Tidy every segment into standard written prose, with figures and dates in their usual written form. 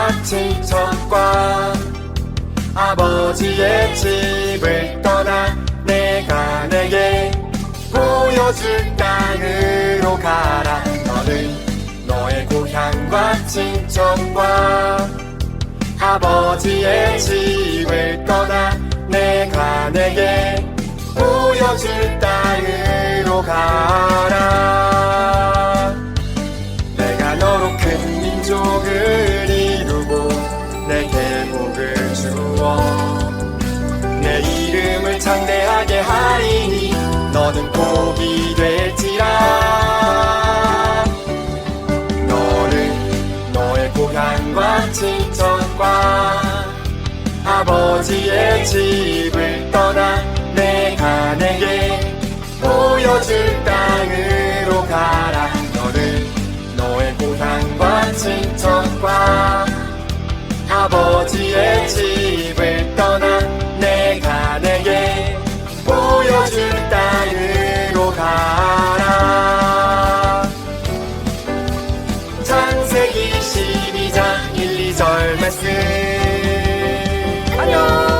평안과 친척과 아버지의 집을 떠나 내가 내게 보여줄 땅으로 가라. 너는 너의 고향과 친척과 아버지의 집을 떠나 내가 내게 보여줄 땅으로 가라. 내가 너로 큰 민족을 이루고 내게 복을 주어 내 이름을 창대하게 하리니 너는 복이 될지라. 너는 너의 고향과 친척과 아버지의 집을 떠나 내가 내게 보여줄 땅으로 가라. 너는 너의 고향과 친척과 아버지의 집을 떠나 내가 내게 보여줄 땅으로 가라. 창세기 12장 1, 2절 말씀. 안녕.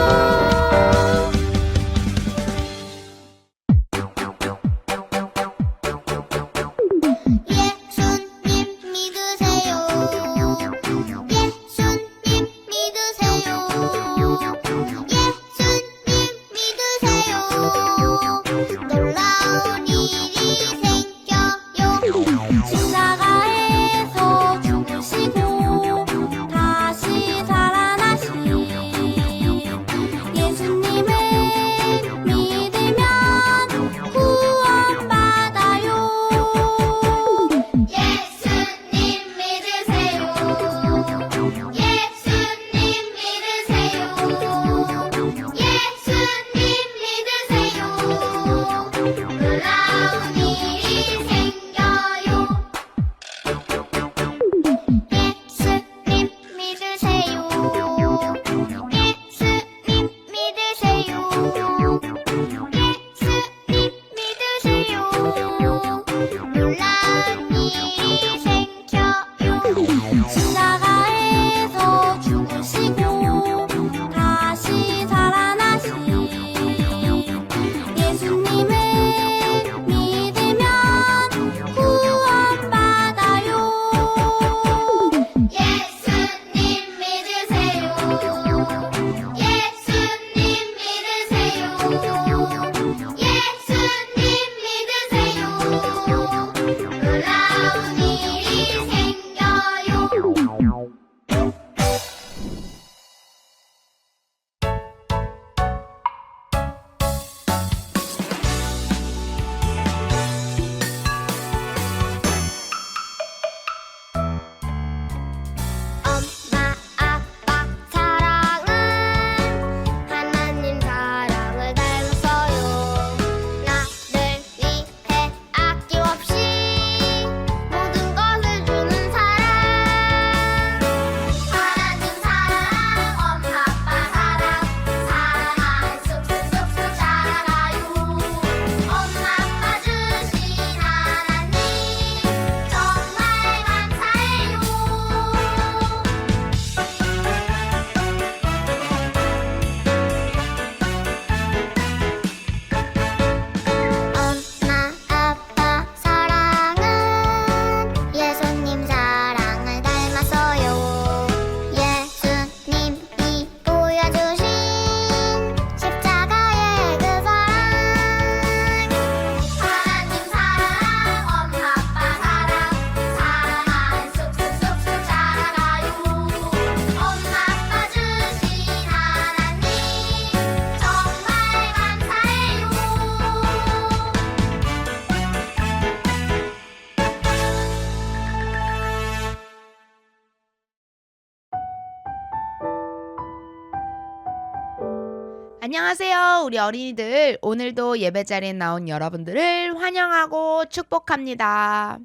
안녕하세요, 우리 어린이들. 오늘도 예배 자리에 나온 여러분들을 환영하고 축복합니다.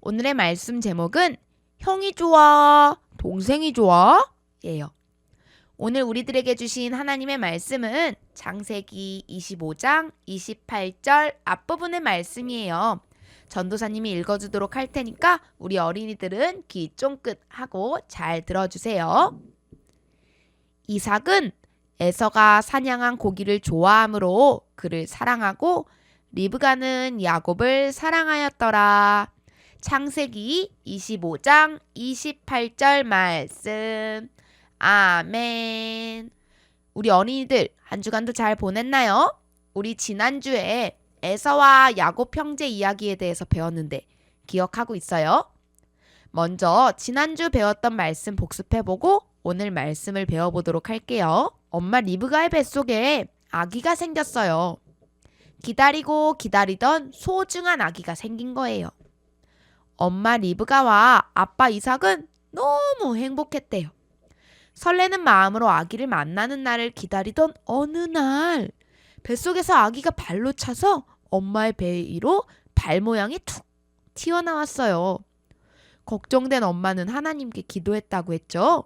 오늘의 말씀 제목은 형이 좋아, 동생이 좋아? 예요. 오늘 우리들에게 주신 하나님의 말씀은 창세기 25장 28절 앞부분의 말씀이에요. 전도사님이 읽어주도록 할 테니까 우리 어린이들은 귀 쫑긋 하고 잘 들어주세요. 이삭은 에서가 사냥한 고기를 좋아하므로 그를 사랑하고 리브가는 야곱을 사랑하였더라. 창세기 25장 28절 말씀. 아멘. 우리 어린이들 한 주간도 잘 보냈나요? 우리 지난주에 에서와 야곱 형제 이야기에 대해서 배웠는데 기억하고 있어요? 먼저 지난주 배웠던 말씀 복습해보고 오늘 말씀을 배워보도록 할게요. 엄마 리브가의 뱃속에 아기가 생겼어요. 기다리고 기다리던 소중한 아기가 생긴 거예요. 엄마 리브가와 아빠 이삭은 너무 행복했대요. 설레는 마음으로 아기를 만나는 날을 기다리던 어느 날 뱃속에서 아기가 발로 차서 엄마의 배 위로 발 모양이 툭 튀어나왔어요. 걱정된 엄마는 하나님께 기도했다고 했죠.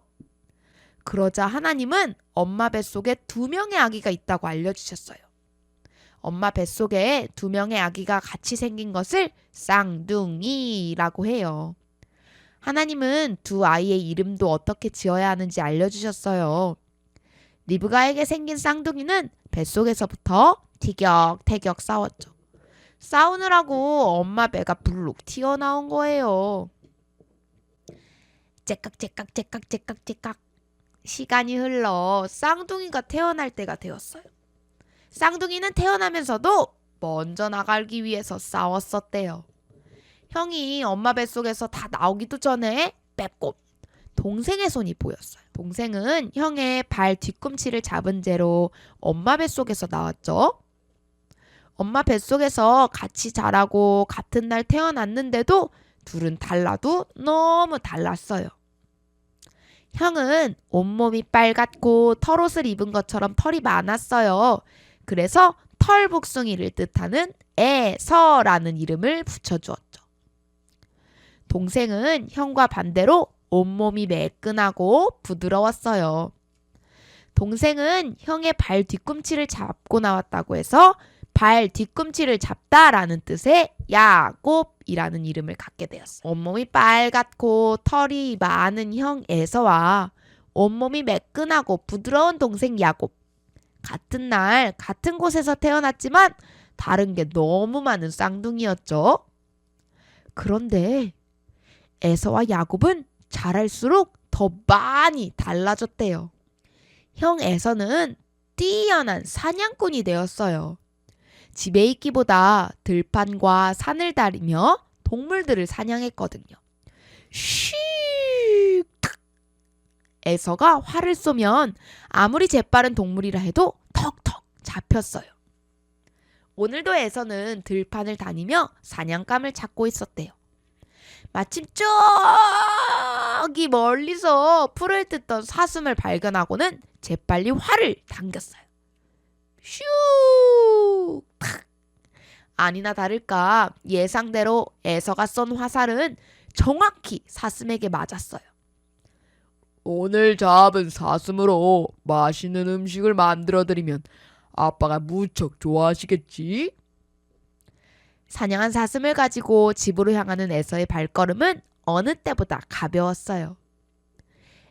그러자 하나님은 엄마 뱃속에 2명의 아기가 있다고 알려주셨어요. 엄마 뱃속에 2명의 아기가 같이 생긴 것을 쌍둥이라고 해요. 하나님은 2 아이의 이름도 어떻게 지어야 하는지 알려주셨어요. 리브가에게 생긴 쌍둥이는 뱃속에서부터 티격태격 싸웠죠. 싸우느라고 엄마 배가 불룩 튀어나온 거예요. 째깍째깍째깍째깍째깍. 시간이 흘러 쌍둥이가 태어날 때가 되었어요. 쌍둥이는 태어나면서도 먼저 나가기 위해서 싸웠었대요. 형이 엄마 뱃속에서 다 나오기도 전에 빼꼼 동생의 손이 보였어요. 동생은 형의 발 뒤꿈치를 잡은 채로 엄마 뱃속에서 나왔죠. 엄마 뱃속에서 같이 자라고 같은 날 태어났는데도 둘은 달라도 너무 달랐어요. 형은 온몸이 빨갛고 털옷을 입은 것처럼 털이 많았어요. 그래서 털복숭이를 뜻하는 에서라는 이름을 붙여주었죠. 동생은 형과 반대로 온몸이 매끈하고 부드러웠어요. 동생은 형의 발 뒤꿈치를 잡고 나왔다고 해서 발 뒤꿈치를 잡다라는 뜻의 야곱이라는 이름을 갖게 되었어요. 온몸이 빨갛고 털이 많은 형 에서와 온몸이 매끈하고 부드러운 동생 야곱. 같은 날 같은 곳에서 태어났지만 다른 게 너무 많은 쌍둥이였죠. 그런데 에서와 야곱은 자랄수록 더 많이 달라졌대요. 형 에서는 뛰어난 사냥꾼이 되었어요. 집에 있기보다 들판과 산을 다니며 동물들을 사냥했거든요. 슉! 에서가 활을 쏘면 아무리 재빠른 동물이라 해도 턱턱 잡혔어요. 오늘도 에서는 들판을 다니며 사냥감을 찾고 있었대요. 마침 저기 멀리서 풀을 뜯던 사슴을 발견하고는 재빨리 활을 당겼어요. 슉! 탁! 아니나 다를까 예상대로 에서가 쏜 화살은 정확히 사슴에게 맞았어요. 오늘 잡은 사슴으로 맛있는 음식을 만들어드리면 아빠가 무척 좋아하시겠지? 사냥한 사슴을 가지고 집으로 향하는 에서의 발걸음은 어느 때보다 가벼웠어요.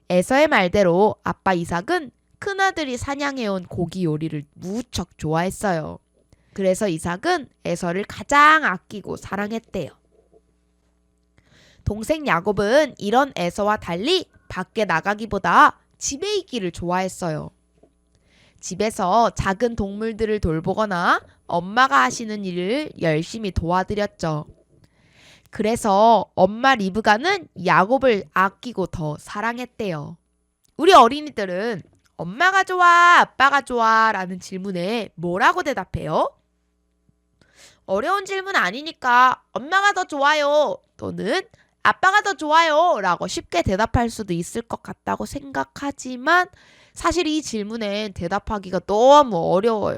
에서의 말대로 아빠 이삭은 큰아들이 사냥해온 고기 요리를 무척 좋아했어요. 그래서 이삭은 에서를 가장 아끼고 사랑했대요. 동생 야곱은 이런 에서와 달리 밖에 나가기보다 집에 있기를 좋아했어요. 집에서 작은 동물들을 돌보거나 엄마가 하시는 일을 열심히 도와드렸죠. 그래서 엄마 리브가는 야곱을 아끼고 더 사랑했대요. 우리 어린이들은 엄마가 좋아, 아빠가 좋아 라는 질문에 뭐라고 대답해요? 어려운 질문 아니니까 엄마가 더 좋아요 또는 아빠가 더 좋아요 라고 쉽게 대답할 수도 있을 것 같다고 생각하지만 사실 이 질문엔 대답하기가 너무 어려워요.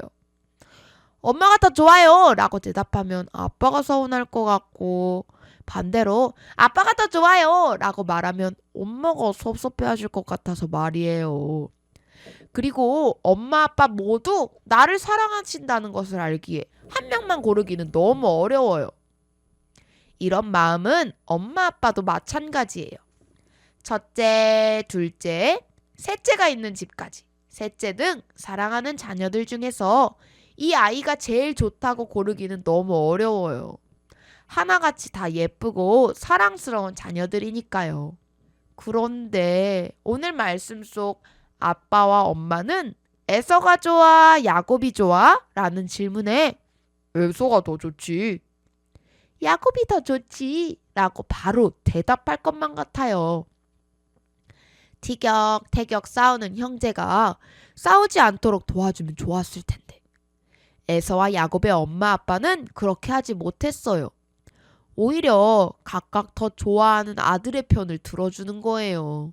엄마가 더 좋아요 라고 대답하면 아빠가 서운할 것 같고 반대로 아빠가 더 좋아요 라고 말하면 엄마가 섭섭해하실 것 같아서 말이에요. 그리고 엄마 아빠 모두 나를 사랑하신다는 것을 알기에 한 명만 고르기는 너무 어려워요. 이런 마음은 엄마 아빠도 마찬가지예요. 첫째, 둘째, 셋째가 있는 집까지 셋째 등 사랑하는 자녀들 중에서 이 아이가 제일 좋다고 고르기는 너무 어려워요. 하나같이 다 예쁘고 사랑스러운 자녀들이니까요. 그런데 오늘 말씀 속 아빠와 엄마는 에서가 좋아, 야곱이 좋아? 라는 질문에 에서가 더 좋지, 야곱이 더 좋지 라고 바로 대답할 것만 같아요. 티격태격 싸우는 형제가 싸우지 않도록 도와주면 좋았을 텐데 에서와 야곱의 엄마 아빠는 그렇게 하지 못했어요. 오히려 각각 더 좋아하는 아들의 편을 들어주는 거예요.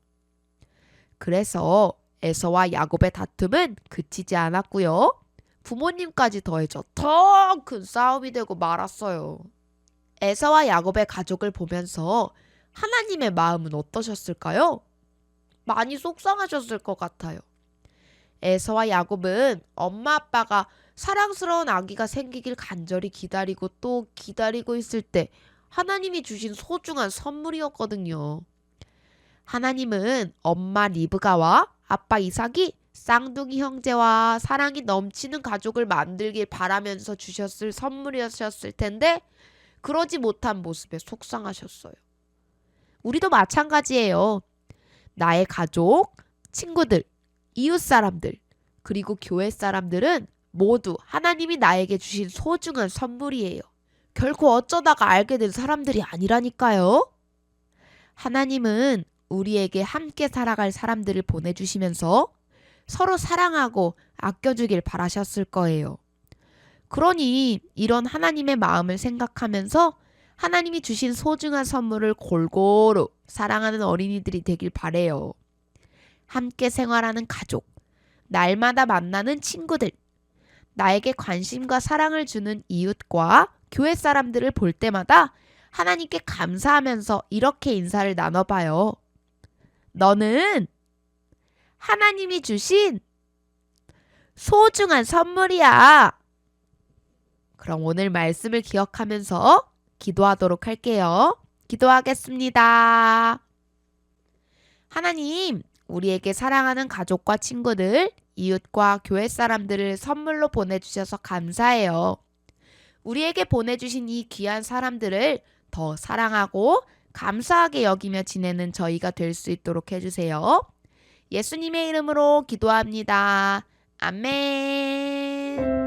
그래서 에서와 야곱의 다툼은 그치지 않았고요. 부모님까지 더해져 더 큰 싸움이 되고 말았어요. 에서와 야곱의 가족을 보면서 하나님의 마음은 어떠셨을까요? 많이 속상하셨을 것 같아요. 에서와 야곱은 엄마 아빠가 사랑스러운 아기가 생기길 간절히 기다리고 또 기다리고 있을 때 하나님이 주신 소중한 선물이었거든요. 하나님은 엄마 리브가와 아빠 이삭이 쌍둥이 형제와 사랑이 넘치는 가족을 만들길 바라면서 주셨을 선물이었을 텐데 그러지 못한 모습에 속상하셨어요. 우리도 마찬가지예요. 나의 가족, 친구들, 이웃 사람들, 그리고 교회 사람들은 모두 하나님이 나에게 주신 소중한 선물이에요. 결코 어쩌다가 알게 된 사람들이 아니라니까요. 하나님은 우리에게 함께 살아갈 사람들을 보내주시면서 서로 사랑하고 아껴주길 바라셨을 거예요. 그러니 이런 하나님의 마음을 생각하면서 하나님이 주신 소중한 선물을 골고루 사랑하는 어린이들이 되길 바래요. 함께 생활하는 가족, 날마다 만나는 친구들, 나에게 관심과 사랑을 주는 이웃과 교회 사람들을 볼 때마다 하나님께 감사하면서 이렇게 인사를 나눠봐요. 너는 하나님이 주신 소중한 선물이야. 그럼 오늘 말씀을 기억하면서 기도하도록 할게요. 기도하겠습니다. 하나님, 우리에게 사랑하는 가족과 친구들, 이웃과 교회 사람들을 선물로 보내주셔서 감사해요. 우리에게 보내주신 이 귀한 사람들을 더 사랑하고 감사하게 여기며 지내는 저희가 될 수 있도록 해주세요. 예수님의 이름으로 기도합니다. 아멘.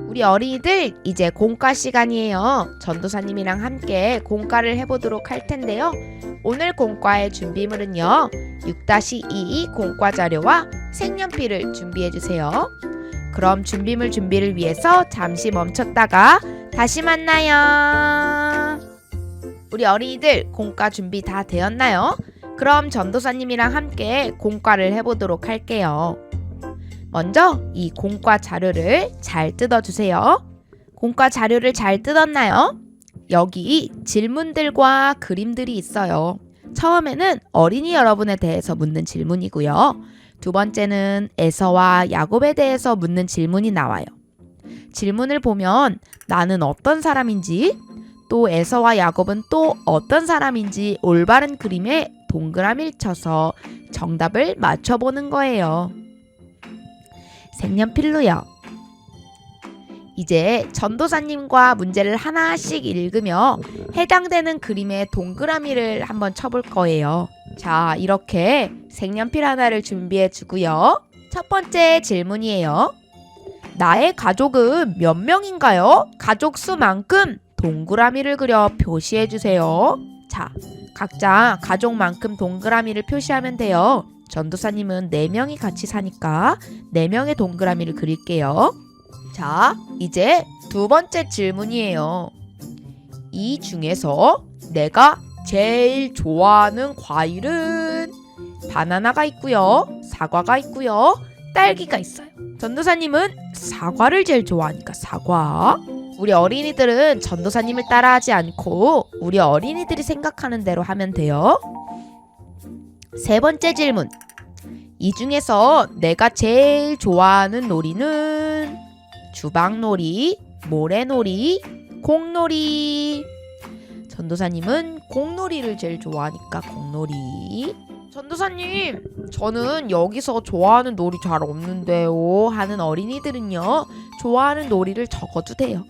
우리 어린이들 이제 공과 시간이에요. 전도사님이랑 함께 공과를 해보도록 할 텐데요. 오늘 공과의 준비물은요. 6-2 공과 자료와 색연필을 준비해주세요. 그럼 준비물 준비를 위해서 잠시 멈췄다가 다시 만나요. 우리 어린이들 공과 준비 다 되었나요? 그럼 전도사님이랑 함께 공과를 해보도록 할게요. 먼저 이 공과 자료를 잘 뜯어주세요. 공과 자료를 잘 뜯었나요? 여기 질문들과 그림들이 있어요. 처음에는 어린이 여러분에 대해서 묻는 질문이고요. 두 번째는 에서와 야곱에 대해서 묻는 질문이 나와요. 질문을 보면 나는 어떤 사람인지, 또 에서와 야곱은 또 어떤 사람인지 올바른 그림에 동그라미를 쳐서 정답을 맞춰보는 거예요. 색연필로요. 이제 전도사님과 문제를 하나씩 읽으며 해당되는 그림에 동그라미를 한번 쳐볼 거예요. 자, 이렇게 색연필 하나를 준비해 주고요. 첫 번째 질문이에요. 나의 가족은 몇 명인가요? 가족 수만큼 동그라미를 그려 표시해 주세요. 자, 각자 가족만큼 동그라미를 표시하면 돼요. 전도사님은 4명이 같이 사니까 4명의 동그라미를 그릴게요. 자, 이제 두 번째 질문이에요. 이 중에서 내가 제일 좋아하는 과일은 바나나가 있고요, 사과가 있고요, 딸기가 있어요. 전도사님은 사과를 제일 좋아하니까 사과. 우리 어린이들은 전도사님을 따라하지 않고 우리 어린이들이 생각하는 대로 하면 돼요. 세 번째 질문. 이 중에서 내가 제일 좋아하는 놀이는 주방놀이, 모래놀이, 공놀이. 전도사님은 공놀이를 제일 좋아하니까 공놀이. 전도사님, 저는 여기서 좋아하는 놀이 잘 없는데요 하는 어린이들은요, 좋아하는 놀이를 적어도 돼요.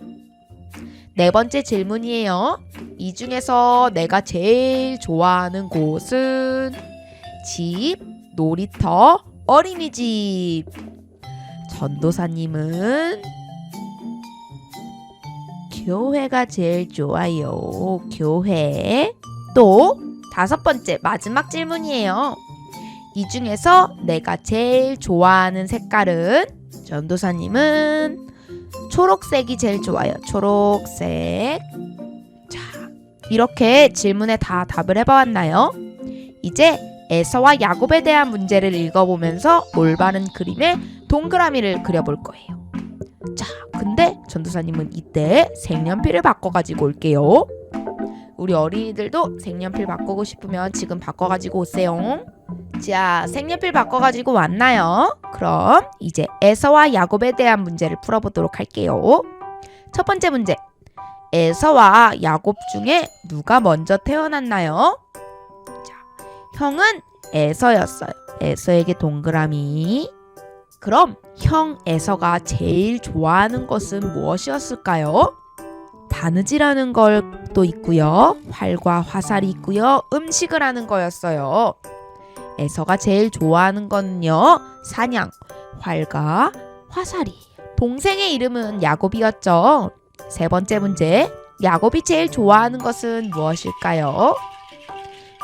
네 번째 질문이에요. 이 중에서 내가 제일 좋아하는 곳은 집, 놀이터, 어린이집. 전도사님은 교회가 제일 좋아요. 교회. 또 다섯 번째 마지막 질문이에요. 이 중에서 내가 제일 좋아하는 색깔은? 전도사님은 초록색이 제일 좋아요. 초록색. 자, 이렇게 질문에 다 답을 해보았나요? 이제 에서와 야곱에 대한 문제를 읽어보면서 올바른 그림에 동그라미를 그려볼 거예요. 자, 근데 전도사님은 이때 색연필을 바꿔가지고 올게요. 우리 어린이들도 색연필 바꾸고 싶으면 지금 바꿔가지고 오세요. 자, 색연필 바꿔가지고 왔나요? 그럼 이제 에서와 야곱에 대한 문제를 풀어보도록 할게요. 첫 번째 문제. 에서와 야곱 중에 누가 먼저 태어났나요? 자, 형은 에서였어요. 에서에게 동그라미. 그럼 형 에서가 제일 좋아하는 것은 무엇이었을까요? 바느질하는 것도 있고요. 활과 화살이 있고요. 음식을 하는 거였어요. 에서가 제일 좋아하는 거는요, 사냥, 활과 화살이. 동생의 이름은 야곱이었죠. 세 번째 문제. 야곱이 제일 좋아하는 것은 무엇일까요?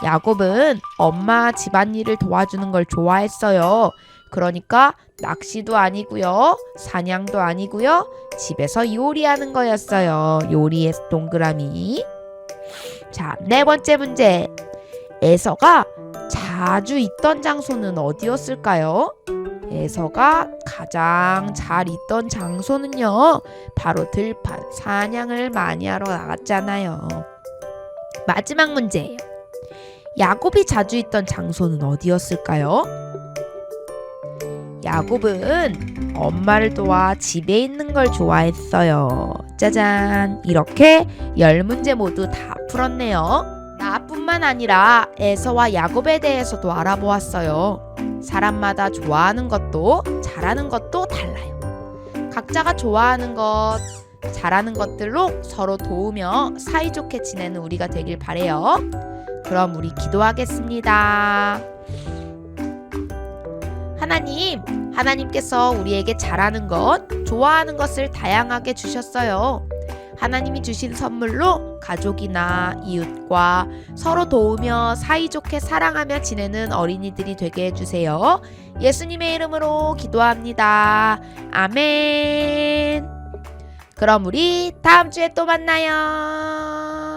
야곱은 엄마 집안일을 도와주는 걸 좋아했어요. 그러니까 낚시도 아니고요, 사냥도 아니고요, 집에서 요리하는 거였어요. 요리의 동그라미. 자, 네 번째 문제. 에서가 자주 있던 장소는 어디였을까요? 에서가 가장 잘 있던 장소는요, 바로 들판, 사냥을 많이 하러 나갔잖아요. 마지막 문제예요. 야곱이 자주 있던 장소는 어디였을까요? 야곱은 엄마를 도와 집에 있는 걸 좋아했어요. 짜잔! 이렇게 10문제 모두 다 풀었네요. 나뿐만 아니라 에서와 야곱에 대해서도 알아보았어요. 사람마다 좋아하는 것도 잘하는 것도 달라요. 각자가 좋아하는 것, 잘하는 것들로 서로 도우며 사이좋게 지내는 우리가 되길 바래요. 그럼 우리 기도하겠습니다. 하나님께서 우리에게 잘하는 것, 좋아하는 것을 다양하게 주셨어요. 하나님이 주신 선물로 가족이나 이웃과 서로 도우며 사이좋게 사랑하며 지내는 어린이들이 되게 해주세요. 예수님의 이름으로 기도합니다. 아멘. 그럼 우리 다음 주에 또 만나요.